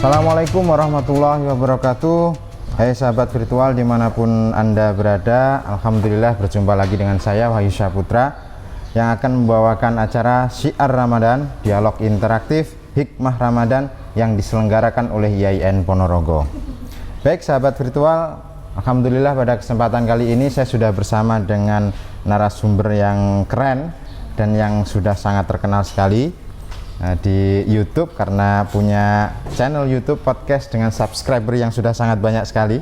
Assalamualaikum warahmatullahi wabarakatuh. Hai sahabat virtual dimanapun Anda berada, Alhamdulillah berjumpa lagi dengan saya Wahyu Syaputra yang akan membawakan acara Syiar Ramadan, dialog interaktif Hikmah Ramadan yang diselenggarakan oleh IAIN Ponorogo. Baik sahabat virtual, Alhamdulillah pada kesempatan kali ini saya sudah bersama dengan narasumber yang keren dan yang sudah sangat terkenal sekali di YouTube karena punya channel YouTube podcast dengan subscriber yang sudah sangat banyak sekali.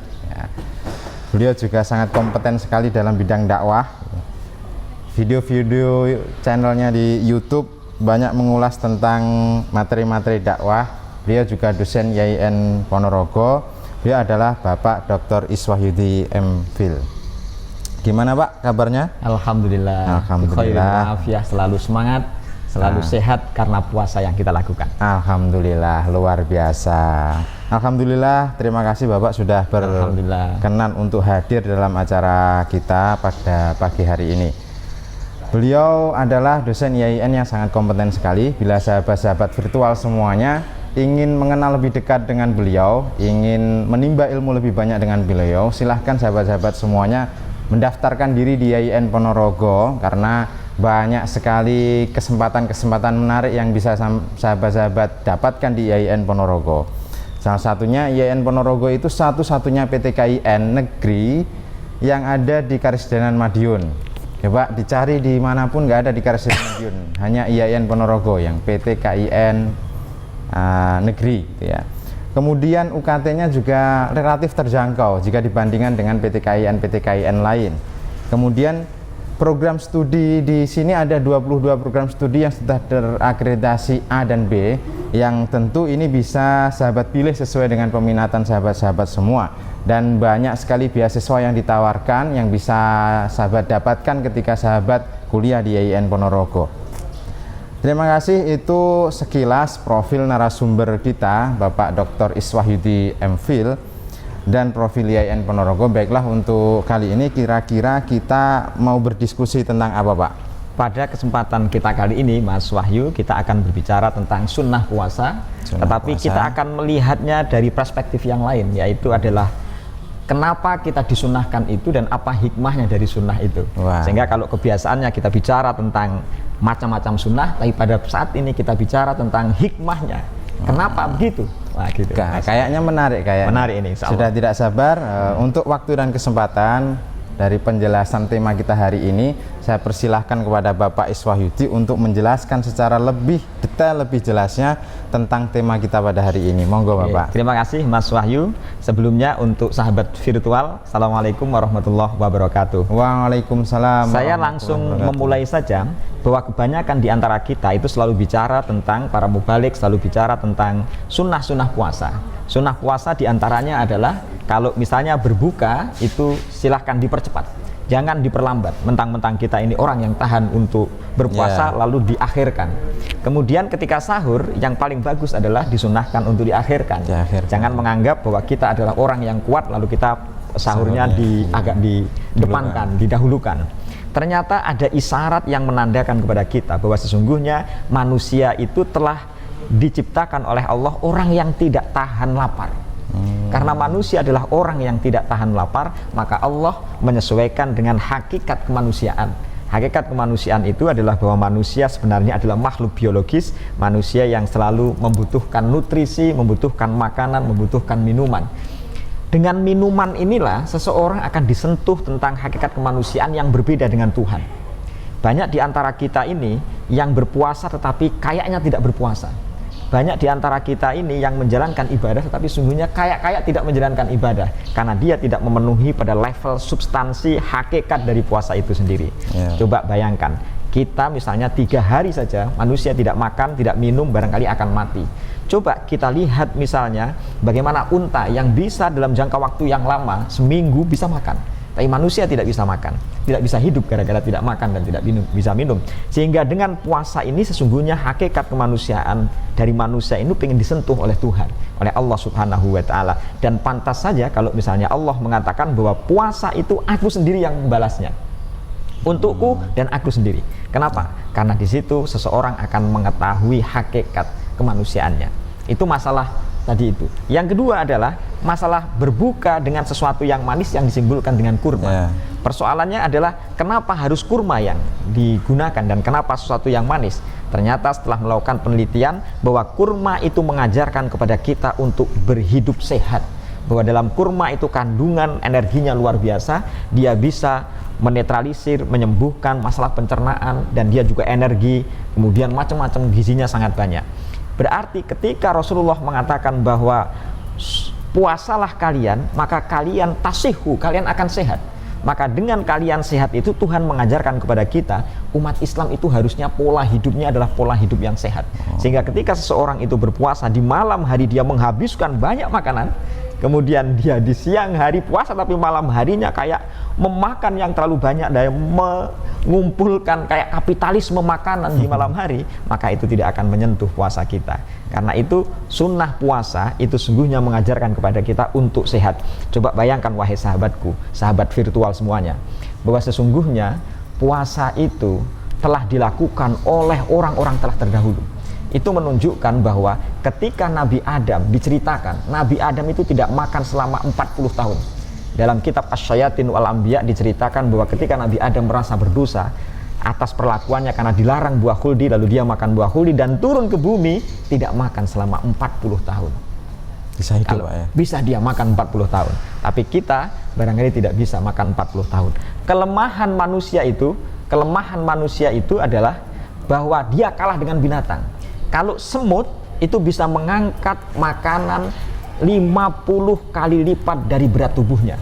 Beliau juga sangat kompeten sekali dalam bidang dakwah. Video-video channelnya di YouTube banyak mengulas tentang materi-materi dakwah. Beliau juga dosen IAIN Ponorogo. Beliau adalah Bapak Dr. Iswahyudi M.Phil. Gimana Pak kabarnya? Alhamdulillah. Alhamdulillah. Maaf ya, selalu semangat, selalu sehat karena puasa yang kita lakukan. Alhamdulillah, luar biasa. Alhamdulillah, terima kasih Bapak sudah berkenan untuk hadir dalam acara kita pada pagi hari ini. Beliau adalah dosen IAIN yang sangat kompeten sekali. Bila sahabat-sahabat virtual semuanya ingin mengenal lebih dekat dengan beliau, ingin menimba ilmu lebih banyak dengan beliau, silahkan sahabat-sahabat semuanya mendaftarkan diri di IAIN Ponorogo karena banyak sekali kesempatan-kesempatan menarik yang bisa sahabat-sahabat dapatkan di IAIN Ponorogo. Salah satunya IAIN Ponorogo itu satu-satunya PTKIN negeri yang ada di Karesidenan Madiun. Ya Pak, dicari dimanapun nggak ada di Karesidenan Madiun, hanya IAIN Ponorogo yang PTKIN negeri gitu ya. Kemudian UKT-nya juga relatif terjangkau jika dibandingkan dengan PTKIN lain. Kemudian program studi di sini ada 22 program studi yang sudah terakreditasi A dan B, yang tentu ini bisa sahabat pilih sesuai dengan peminatan sahabat-sahabat semua, dan banyak sekali beasiswa yang ditawarkan yang bisa sahabat dapatkan ketika sahabat kuliah di IAIN Ponorogo. Terima kasih, itu sekilas profil narasumber kita Bapak Dr. Iswahyudi M.Phil dan profil IAIN Ponorogo. Baiklah, untuk kali ini kira-kira kita mau berdiskusi tentang apa Pak? Pada kesempatan kita kali ini Mas Wahyu, kita akan berbicara tentang sunnah puasa, tetapi kita akan melihatnya dari perspektif yang lain, yaitu adalah kenapa kita disunahkan itu dan apa hikmahnya dari sunnah itu. Sehingga kalau kebiasaannya kita bicara tentang macam-macam sunnah, tapi pada saat ini kita bicara tentang hikmahnya. Kenapa begitu? Wah, gitu. Kayaknya menarik, menarik ini. Sudah tidak sabar untuk waktu dan kesempatan dari penjelasan tema kita hari ini. Saya persilahkan kepada Bapak Iswahyudi untuk menjelaskan secara lebih detail, lebih jelasnya tentang tema kita pada hari ini. Monggo Bapak. Terima kasih Mas Wahyu. Sebelumnya untuk sahabat virtual, Assalamualaikum warahmatullahi wabarakatuh. Waalaikumsalam. Saya langsung memulai saja bahwa kebanyakan di antara kita itu selalu bicara tentang, para mubalik selalu bicara tentang sunnah-sunnah puasa. Sunnah puasa diantaranya adalah kalau misalnya berbuka itu silahkan dipercepat, jangan diperlambat. Mentang-mentang kita ini orang yang tahan untuk berpuasa lalu diakhirkan. Kemudian ketika sahur yang paling bagus adalah disunahkan untuk diakhirkan. Jangan menganggap bahwa kita adalah orang yang kuat lalu kita sahurnya agak didepankan, didahulukan. Ternyata ada isyarat yang menandakan kepada kita bahwa sesungguhnya manusia itu telah diciptakan oleh Allah orang yang tidak tahan lapar. Karena manusia adalah orang yang tidak tahan lapar, maka Allah menyesuaikan dengan hakikat kemanusiaan. Hakikat kemanusiaan itu adalah bahwa manusia sebenarnya adalah makhluk biologis, manusia yang selalu membutuhkan nutrisi, membutuhkan makanan, membutuhkan minuman. Dengan minuman inilah seseorang akan disentuh tentang hakikat kemanusiaan yang berbeda dengan Tuhan. Banyak di antara kita ini yang berpuasa tetapi kayaknya tidak berpuasa. Banyak di antara kita ini yang menjalankan ibadah tetapi sungguhnya kayak tidak menjalankan ibadah, karena dia tidak memenuhi pada level substansi hakikat dari puasa itu sendiri. Coba bayangkan, kita misalnya 3 hari saja manusia tidak makan, tidak minum, barangkali akan mati. Coba kita lihat misalnya bagaimana unta yang bisa dalam jangka waktu yang lama, seminggu bisa makan, tapi manusia tidak bisa makan, tidak bisa hidup gara-gara tidak makan dan tidak bisa minum. Sehingga dengan puasa ini sesungguhnya hakikat kemanusiaan dari manusia ini ingin disentuh oleh Tuhan, oleh Allah Subhanahu wa Ta'ala. Dan pantas saja kalau misalnya Allah mengatakan bahwa puasa itu aku sendiri yang membalasnya, untukku dan aku sendiri. Kenapa? Karena di situ seseorang akan mengetahui hakikat kemanusiaannya. Itu masalah tadi itu. Yang kedua adalah masalah berbuka dengan sesuatu yang manis yang disimbolkan dengan kurma. Persoalannya adalah kenapa harus kurma yang digunakan dan kenapa sesuatu yang manis. Ternyata setelah melakukan penelitian bahwa kurma itu mengajarkan kepada kita untuk berhidup sehat, bahwa dalam kurma itu kandungan energinya luar biasa, dia bisa menetralisir, menyembuhkan masalah pencernaan, dan dia juga energi, kemudian macam-macam gizinya sangat banyak. Berarti ketika Rasulullah mengatakan bahwa puasalah kalian, maka kalian tasihu, kalian akan sehat. Maka dengan kalian sehat itu Tuhan mengajarkan kepada kita, umat Islam itu harusnya pola hidupnya adalah pola hidup yang sehat. Sehingga ketika seseorang itu berpuasa, di malam hari dia menghabiskan banyak makanan, kemudian dia di siang hari puasa tapi malam harinya kayak memakan yang terlalu banyak dan mengumpulkan kayak kapitalisme makanan di malam hari, maka itu tidak akan menyentuh puasa kita. Karena itu sunnah puasa itu sungguhnya mengajarkan kepada kita untuk sehat. Coba bayangkan wahai sahabatku, sahabat virtual semuanya, bahwa sesungguhnya puasa itu telah dilakukan oleh orang-orang telah terdahulu. Itu menunjukkan bahwa ketika Nabi Adam diceritakan, Nabi Adam itu tidak makan selama 40 tahun. Dalam kitab Asy-Syayatin wal Anbiya diceritakan bahwa ketika Nabi Adam merasa berdosa atas perlakuannya karena dilarang buah khuldi, lalu dia makan buah khuldi dan turun ke bumi, tidak makan selama 40 tahun. Bisa hidup, Pak, ya? Bisa dia makan 40 tahun. Tapi kita barangkali tidak bisa makan 40 tahun. Kelemahan manusia itu adalah bahwa dia kalah dengan binatang. Kalau semut itu bisa mengangkat makanan 50 kali lipat dari berat tubuhnya.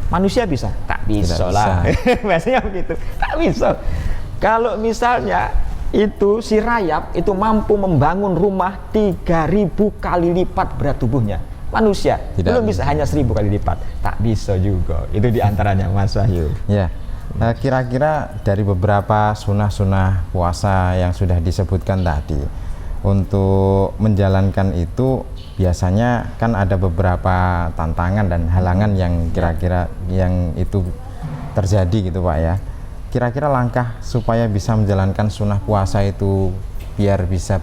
Manusia bisa? Tak bisa lah. Biasanya begitu. Tak bisa. Kalau misalnya itu si rayap itu mampu membangun rumah 3000 kali lipat berat tubuhnya. Manusia belum bisa, hanya 1000 kali lipat. Tak bisa juga. Itu diantaranya, Mas Wahyu. Ya. Kira-kira dari beberapa sunah-sunah puasa yang sudah disebutkan tadi, untuk menjalankan itu biasanya kan ada beberapa tantangan dan halangan yang kira-kira yang itu terjadi gitu Pak ya. Kira-kira langkah supaya bisa menjalankan sunnah puasa itu biar bisa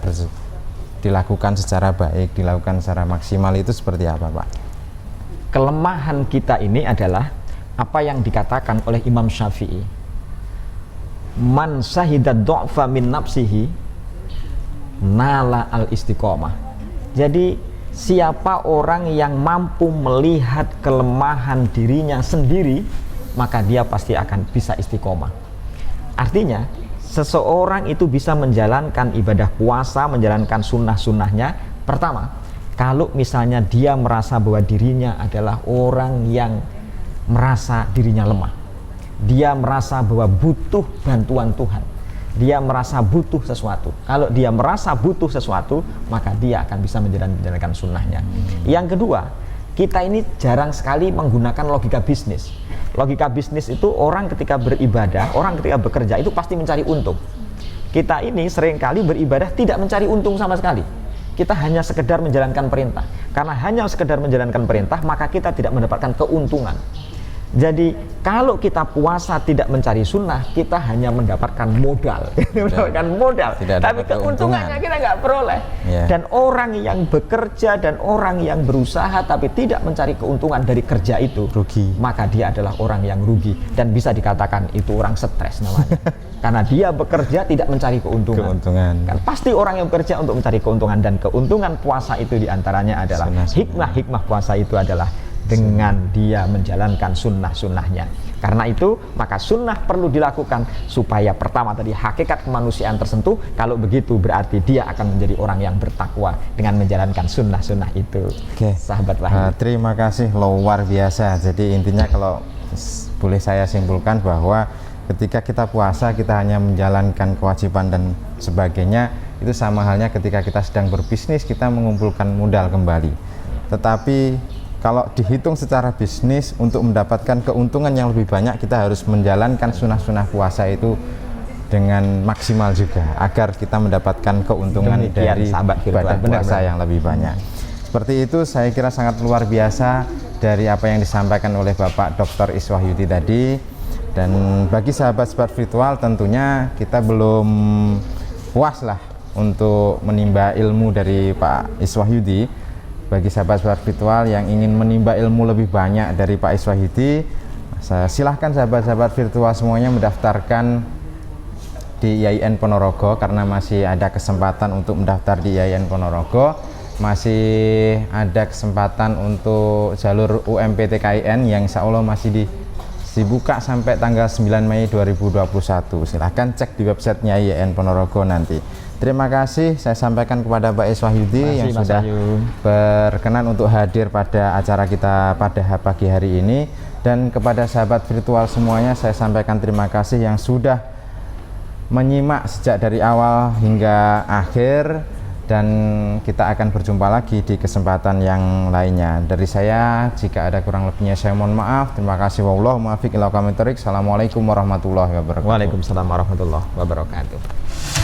dilakukan secara baik, dilakukan secara maksimal itu seperti apa Pak? Kelemahan kita ini adalah apa yang dikatakan oleh Imam Syafi'i, man syahidad du'fa min nafsihi nala al-istiqomah. Jadi siapa orang yang mampu melihat kelemahan dirinya sendiri, maka dia pasti akan bisa istiqomah. Artinya seseorang itu bisa menjalankan ibadah puasa, menjalankan sunnah-sunnahnya. Pertama, kalau misalnya dia merasa bahwa dirinya adalah orang yang merasa dirinya lemah, dia merasa bahwa butuh bantuan Tuhan, dia merasa butuh sesuatu. Kalau dia merasa butuh sesuatu, maka dia akan bisa menjalankan sunnahnya. Yang kedua, kita ini jarang sekali menggunakan logika bisnis. Logika bisnis itu orang ketika beribadah, orang ketika bekerja itu pasti mencari untung. Kita ini seringkali beribadah tidak mencari untung sama sekali. Kita hanya sekedar menjalankan perintah. Karena hanya sekedar menjalankan perintah, maka kita tidak mendapatkan keuntungan. Jadi kalau kita puasa tidak mencari sunnah, kita hanya mendapatkan modal, mendapatkan modal, tapi keuntungannya kita nggak peroleh. Dan orang yang bekerja dan orang yang berusaha tapi tidak mencari keuntungan dari kerja itu, rugi. Maka dia adalah orang yang rugi dan bisa dikatakan itu orang stres namanya. Karena dia bekerja tidak mencari keuntungan. Kan pasti orang yang bekerja untuk mencari keuntungan, dan keuntungan puasa itu diantaranya adalah hikmah puasa itu adalah dengan dia menjalankan sunnah-sunnahnya. Karena itu maka sunnah perlu dilakukan supaya pertama tadi hakikat kemanusiaan tersentuh. Kalau begitu berarti dia akan menjadi orang yang bertakwa dengan menjalankan sunnah-sunnah itu. Sahabat Wahyu. Terima kasih, luar biasa. Jadi intinya kalau boleh saya simpulkan bahwa ketika kita puasa kita hanya menjalankan kewajiban dan sebagainya, itu sama halnya ketika kita sedang berbisnis, kita mengumpulkan modal kembali. Tetapi kalau dihitung secara bisnis, untuk mendapatkan keuntungan yang lebih banyak, kita harus menjalankan sunnah-sunnah puasa itu dengan maksimal juga, agar kita mendapatkan keuntungan dari ibadah puasa yang lebih banyak. Seperti itu, saya kira sangat luar biasa dari apa yang disampaikan oleh Bapak Dr. Iswahyudi tadi. Dan bagi sahabat-sahabat virtual, tentunya kita belum puas lah untuk menimba ilmu dari Pak Iswahyudi. bagi sahabat-sahabat virtual yang ingin menimba ilmu lebih banyak dari Pak Iswahidi, silahkan sahabat-sahabat virtual semuanya mendaftarkan di IAIN Ponorogo, karena masih ada kesempatan untuk mendaftar di IAIN Ponorogo. Masih ada kesempatan untuk jalur UMPTKIN yang insya Allah masih dibuka sampai tanggal 9 Mei 2021. Silahkan cek di websitenya IAIN Ponorogo nanti. Terima kasih saya sampaikan kepada Pak Iswahidi yang sudah berkenan untuk hadir pada acara kita pada pagi hari ini, dan kepada sahabat virtual semuanya saya sampaikan terima kasih yang sudah menyimak sejak dari awal hingga akhir, dan kita akan berjumpa lagi di kesempatan yang lainnya. Dari saya, jika ada kurang lebihnya saya mohon maaf. Terima kasih. Assalamualaikum warahmatullahi wabarakatuh. Waalaikumsalam warahmatullahi wabarakatuh.